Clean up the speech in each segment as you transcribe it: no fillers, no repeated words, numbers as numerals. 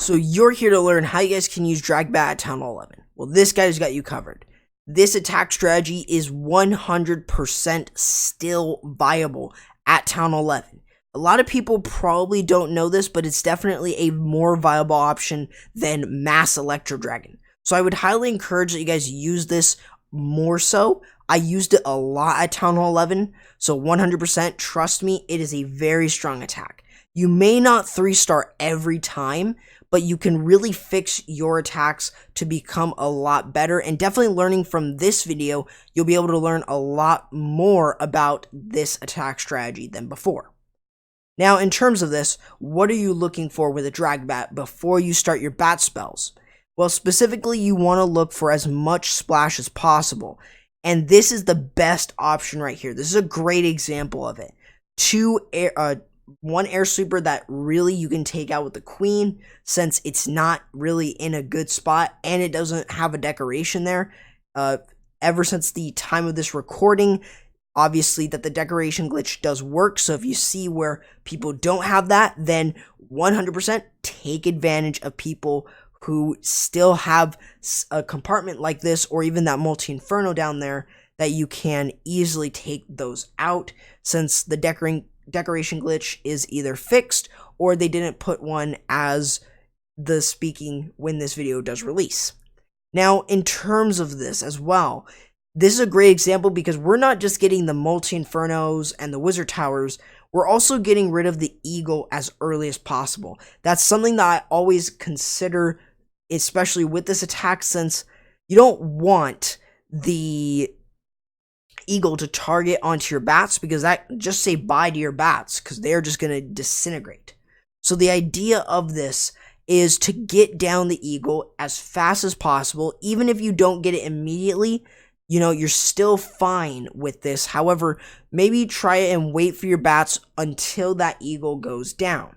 So you're here to learn how you guys can use DragBat at Town 11. Well, this guy's got you covered. This attack strategy is 100% still viable at Town 11. A lot of people probably don't know this, but it's definitely a more viable option than Mass Electro Dragon. So I would highly encourage that you guys use this more so. I used it a lot at Town 11, so 100% trust me, it is a very strong attack. You may not 3-star every time, but you can really fix your attacks to become a lot better, and definitely learning from this video, you'll be able to learn a lot more about this attack strategy than before. Now, in terms of this, what are you looking for with a DragBat before you start your bat spells? Well, specifically, you want to look for as much splash as possible, and this is the best option right here. This is a great example of it. One air sweeper that really you can take out with the queen, since it's not really in a good spot and it doesn't have a decoration there. Ever since the time of this recording, obviously that the decoration glitch does work, so if you see where people don't have that, then 100% take advantage of people who still have a compartment like this, or even that multi-inferno down there, that you can easily take those out, since the decoration glitch is either fixed or they didn't put one as the speaking when this video does release. Now, in terms of this as well, this is a great example because we're not just getting the multi-infernos and the wizard towers, we're also getting rid of the eagle as early as possible. That's something that I always consider, especially with this attack, since you don't want the eagle to target onto your bats, because that just say bye to your bats, because they're just going to disintegrate. So the idea of this is to get down the eagle as fast as possible. Even if you don't get it immediately, you know, you're still fine with this. However, maybe try it and wait for your bats until that eagle goes down.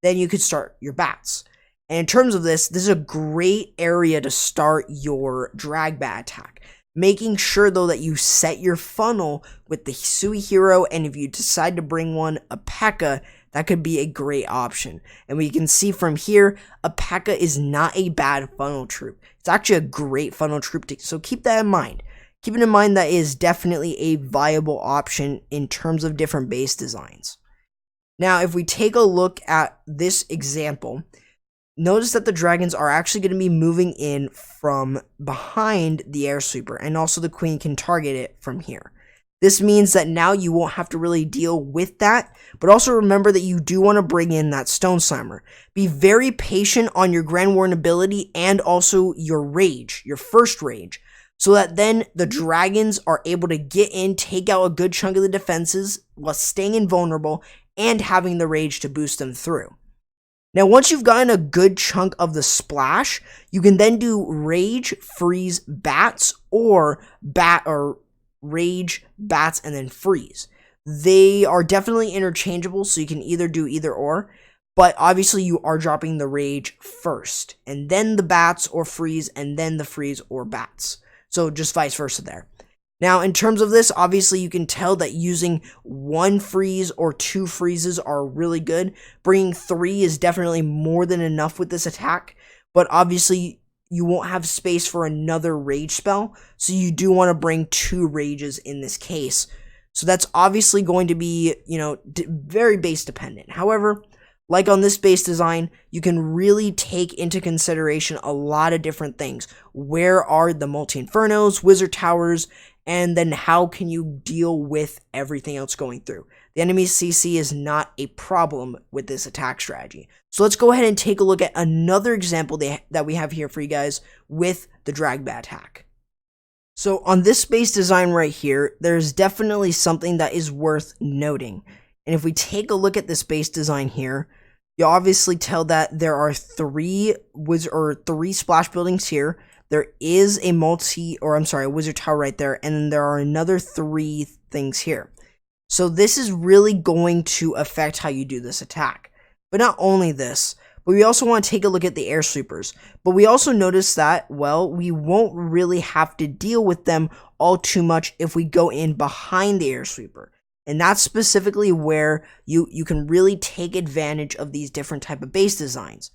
Then you could start your bats. And in terms of this is a great area to start your DragBat attack. Making sure, though, that you set your funnel with the Hisui hero, and if you decide to bring one, a P.E.K.K.A, that could be a great option. And we can see from here, a P.E.K.K.A is not a bad funnel troop. It's actually a great funnel troop, so keep that in mind. Keeping in mind that is definitely a viable option in terms of different base designs. Now, if we take a look at this example, notice that the dragons are actually going to be moving in from behind the air sweeper, and also the queen can target it from here. This means that now you won't have to really deal with that, but also remember that you do want to bring in that stone slimer. Be very patient on your Grand Warden ability and also your rage, your first rage, so that then the dragons are able to get in, take out a good chunk of the defenses while staying invulnerable and having the rage to boost them through. Now, once you've gotten a good chunk of the splash, you can then do rage, freeze, bats, or rage, bats, and then freeze. They are definitely interchangeable, so you can either do either or, but obviously you are dropping the rage first, and then the bats or freeze, and then the freeze or bats. So just vice versa there. Now, in terms of this, obviously you can tell that using 1 freeze or 2 freezes are really good. Bringing 3 is definitely more than enough with this attack, but obviously you won't have space for another rage spell, so you do want to bring 2 rages in this case. So that's obviously going to be, very base dependent. However, like on this base design, you can really take into consideration a lot of different things. Where are the multi-infernos, wizard towers, and then how can you deal with everything else going through? The enemy CC is not a problem with this attack strategy. So let's go ahead and take a look at another example that we have here for you guys with the DragBat attack. So on this base design right here, there's definitely something that is worth noting. And if we take a look at this base design here, you'll obviously tell that there are 3 splash buildings here. There is a wizard tower right there, and then there are another 3 things here. So this is really going to affect how you do this attack. But not only this, but we also want to take a look at the air sweepers. But we also notice that, well, we won't really have to deal with them all too much if we go in behind the air sweeper. And that's specifically where you can really take advantage of these different type of base designs.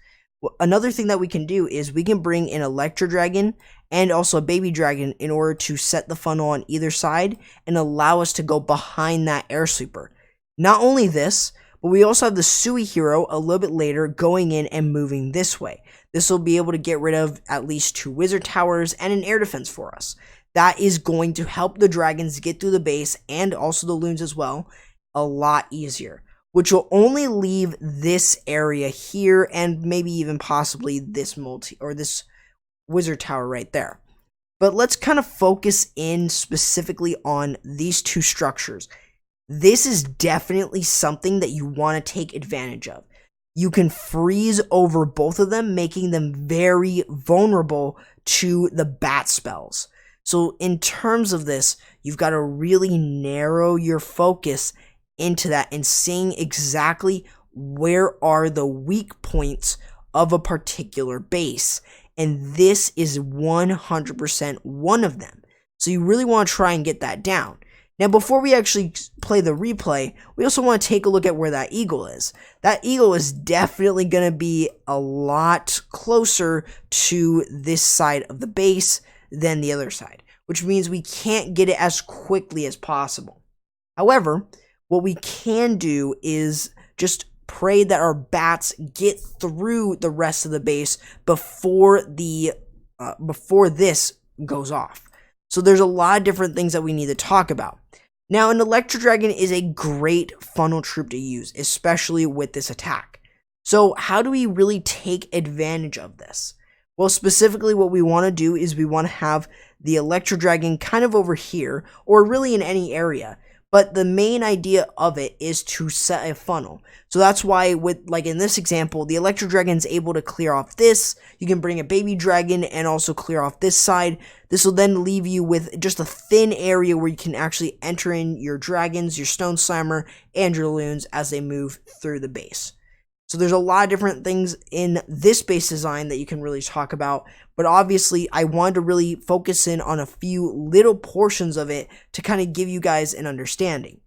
Another thing that we can do is we can bring an Electro Dragon and also a Baby Dragon in order to set the funnel on either side and allow us to go behind that Air Sweeper. Not only this, but we also have the Sui Hero a little bit later going in and moving this way. This will be able to get rid of at least 2 Wizard Towers and an air defense for us. That is going to help the dragons get through the base and also the loons as well a lot easier, which will only leave this area here and maybe even possibly this this Wizard Tower right there. But let's kind of focus in specifically on these 2 structures. This is definitely something that you want to take advantage of. You can freeze over both of them, making them very vulnerable to the bat spells. So in terms of this, you've got to really narrow your focus into that and seeing exactly where are the weak points of a particular base. And this is 100% one of them. So you really want to try and get that down. Now, before we actually play the replay, we also want to take a look at where that eagle is. That eagle is definitely going to be a lot closer to this side of the base than the other side, which means we can't get it as quickly as possible. However, what we can do is just pray that our bats get through the rest of the base before this goes off. So there's a lot of different things that we need to talk about. Now, an Electro Dragon is a great funnel troop to use, especially with this attack. So how do we really take advantage of this? Well, specifically what we want to do is we want to have the Electro Dragon kind of over here, or really in any area. But the main idea of it is to set a funnel. So that's why like in this example, the Electro Dragon's able to clear off this. You can bring a Baby Dragon and also clear off this side. This will then leave you with just a thin area where you can actually enter in your dragons, your Stone Slammer, and your loons as they move through the base. So there's a lot of different things in this base design that you can really talk about, but obviously I wanted to really focus in on a few little portions of it to kind of give you guys an understanding.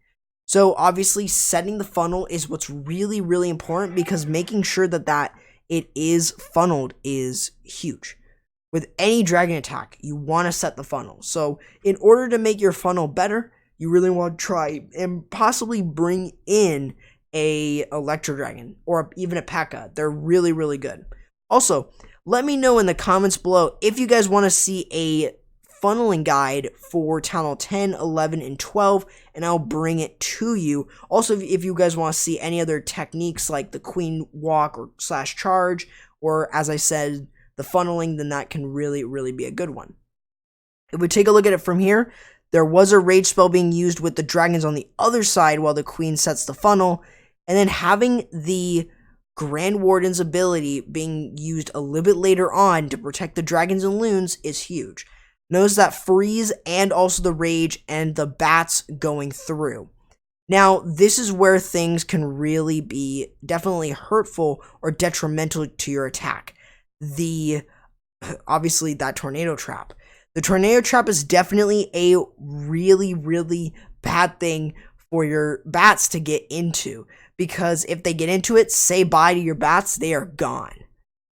So obviously setting the funnel is what's really, really important, because making sure that it is funneled is huge. With any dragon attack, you want to set the funnel. So in order to make your funnel better, you really want to try and possibly bring in a Electro Dragon or even a P.E.K.K.A. They're really, really good. Also, let me know in the comments below if you guys want to see a funneling guide for Town Hall 10, 11, and 12, and I'll bring it to you. Also, if you guys want to see any other techniques like the Queen Walk or /charge, or as I said, the funneling, then that can really, really be a good one. If we take a look at it from here, there was a rage spell being used with the dragons on the other side while the queen sets the funnel, and then having the Grand Warden's ability being used a little bit later on to protect the dragons and loons is huge. Notice that freeze and also the rage and the bats going through. Now, this is where things can really be definitely hurtful or detrimental to your attack. Obviously, that tornado trap. The tornado trap is definitely a really, really bad thing for your bats to get into, because if they get into it, say bye to your bats, they are gone.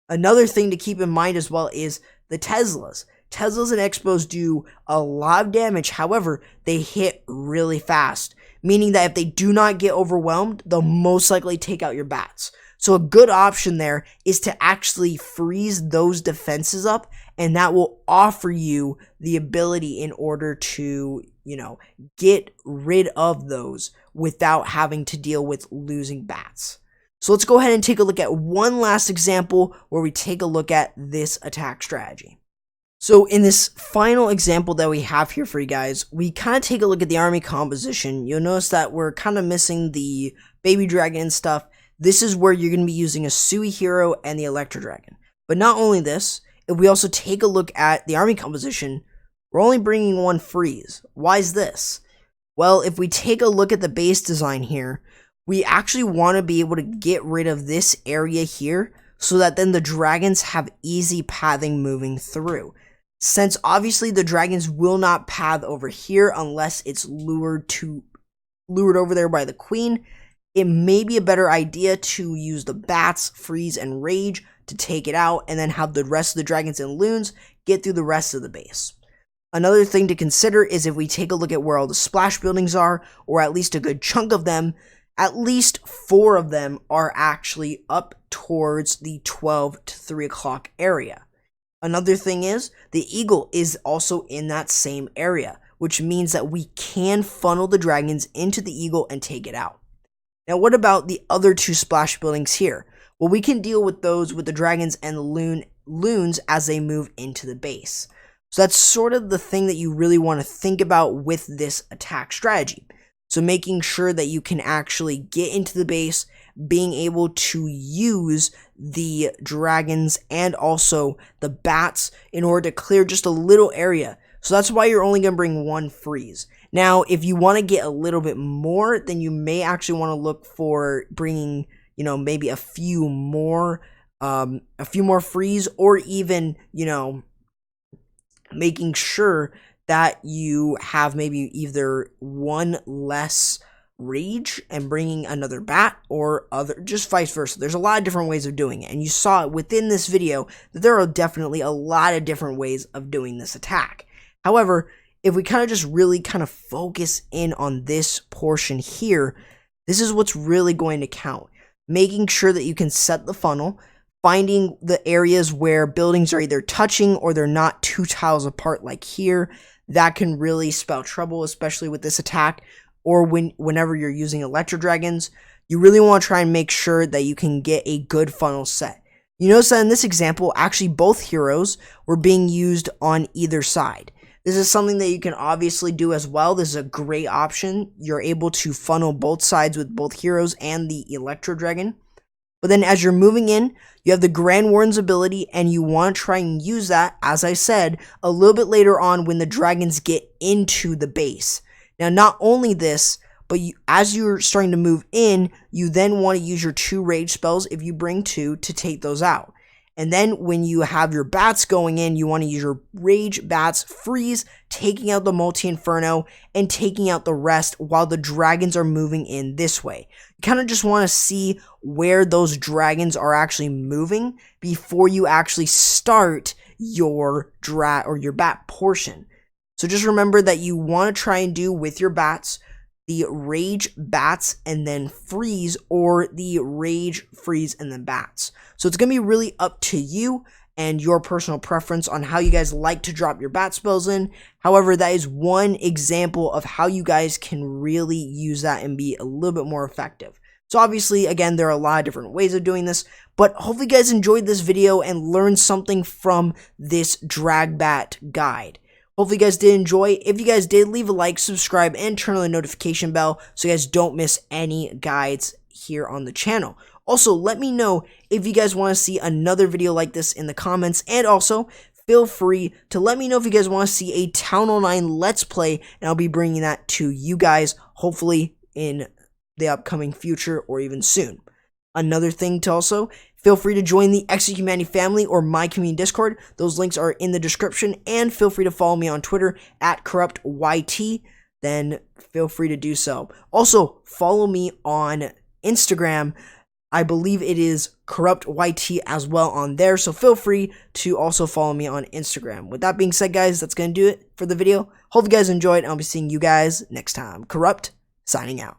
Another thing to keep in mind as well is the Teslas. Teslas and Expos do a lot of damage, however, they hit really fast, meaning that if they do not get overwhelmed, they'll most likely take out your bats. So a good option there is to actually freeze those defenses up, and that will offer you the ability in order to, get rid of those without having to deal with losing bats. So let's go ahead and take a look at one last example where we take a look at this attack strategy. So in this final example that we have here for you guys, we kind of take a look at the army composition. You'll notice that we're kind of missing the baby dragon stuff. This is where you're going to be using a Sui hero and the Electro Dragon. But not only this, if we also take a look at the army composition, we're only bringing one freeze. Why is this? Well, if we take a look at the base design here, we actually want to be able to get rid of this area here so that then the dragons have easy pathing moving through. Since obviously the dragons will not path over here unless it's lured over there by the queen, it may be a better idea to use the bats, freeze, and rage to take it out, and then have the rest of the dragons and loons get through the rest of the base. Another thing to consider is if we take a look at where all the splash buildings are, or at least a good chunk of them, at least 4 of them are actually up towards the 12 to 3 o'clock area. Another thing is, the eagle is also in that same area, which means that we can funnel the dragons into the eagle and take it out. Now, what about the other 2 splash buildings here? Well, we can deal with those with the dragons and the loons as they move into the base. So that's sort of the thing that you really want to think about with this attack strategy. So making sure that you can actually get into the base, being able to use the dragons and also the bats in order to clear just a little area. So that's why you're only going to bring 1 freeze. Now, if you want to get a little bit more, then you may actually want to look for bringing, maybe a few more freeze, or even, making sure that you have maybe either 1 less rage and bringing another bat, or just vice versa. There's a lot of different ways of doing it, and you saw it within this video that there are definitely a lot of different ways of doing this attack. However, if we kind of just really focus in on this portion here, this is what's really going to count. Making sure that you can set the funnel, finding the areas where buildings are either touching or they're not 2 tiles apart like here. That can really spell trouble, especially with this attack, or whenever you're using Electro Dragons. You really want to try and make sure that you can get a good funnel set. You notice that in this example, actually both heroes were being used on either side. This is something that you can obviously do as well. This is a great option. You're able to funnel both sides with both heroes and the Electro Dragon. But then as you're moving in, you have the Grand Warden's ability, and you want to try and use that, as I said, a little bit later on when the dragons get into the base. Now, not only this, but as you're starting to move in, you then want to use your 2 rage spells, if you bring 2, to take those out. And then when you have your bats going in, you want to use your rage, bats, freeze, taking out the multi-inferno, and taking out the rest while the dragons are moving in this way. You kind of just want to see where those dragons are actually moving before you actually start your bat portion. So just remember that you want to try and do with your bats the rage, bats, and then freeze, or the rage, freeze, and then bats. So it's going to be really up to you and your personal preference on how you guys like to drop your bat spells in. However, that is one example of how you guys can really use that and be a little bit more effective. So obviously, again, there are a lot of different ways of doing this, but hopefully you guys enjoyed this video and learned something from this DragBat guide. Hopefully you guys did enjoy. If you guys did, leave a like, subscribe, and turn on the notification bell so you guys don't miss any guides here on the channel. Also, let me know if you guys want to see another video like this in the comments, and also feel free to let me know if you guys want to see a Town Hall 9 Let's Play, and I'll be bringing that to you guys hopefully in the upcoming future or even soon. Another thing to also, feel free to join the Exit Humanity family or my community Discord. Those links are in the description, and feel free to follow me on Twitter at CorruptYT. Then feel free to do so. Also, follow me on Instagram. I believe it is CorruptYT as well on there, so feel free to also follow me on Instagram. With that being said, guys, that's going to do it for the video. Hope you guys enjoyed, and I'll be seeing you guys next time. Corrupt, signing out.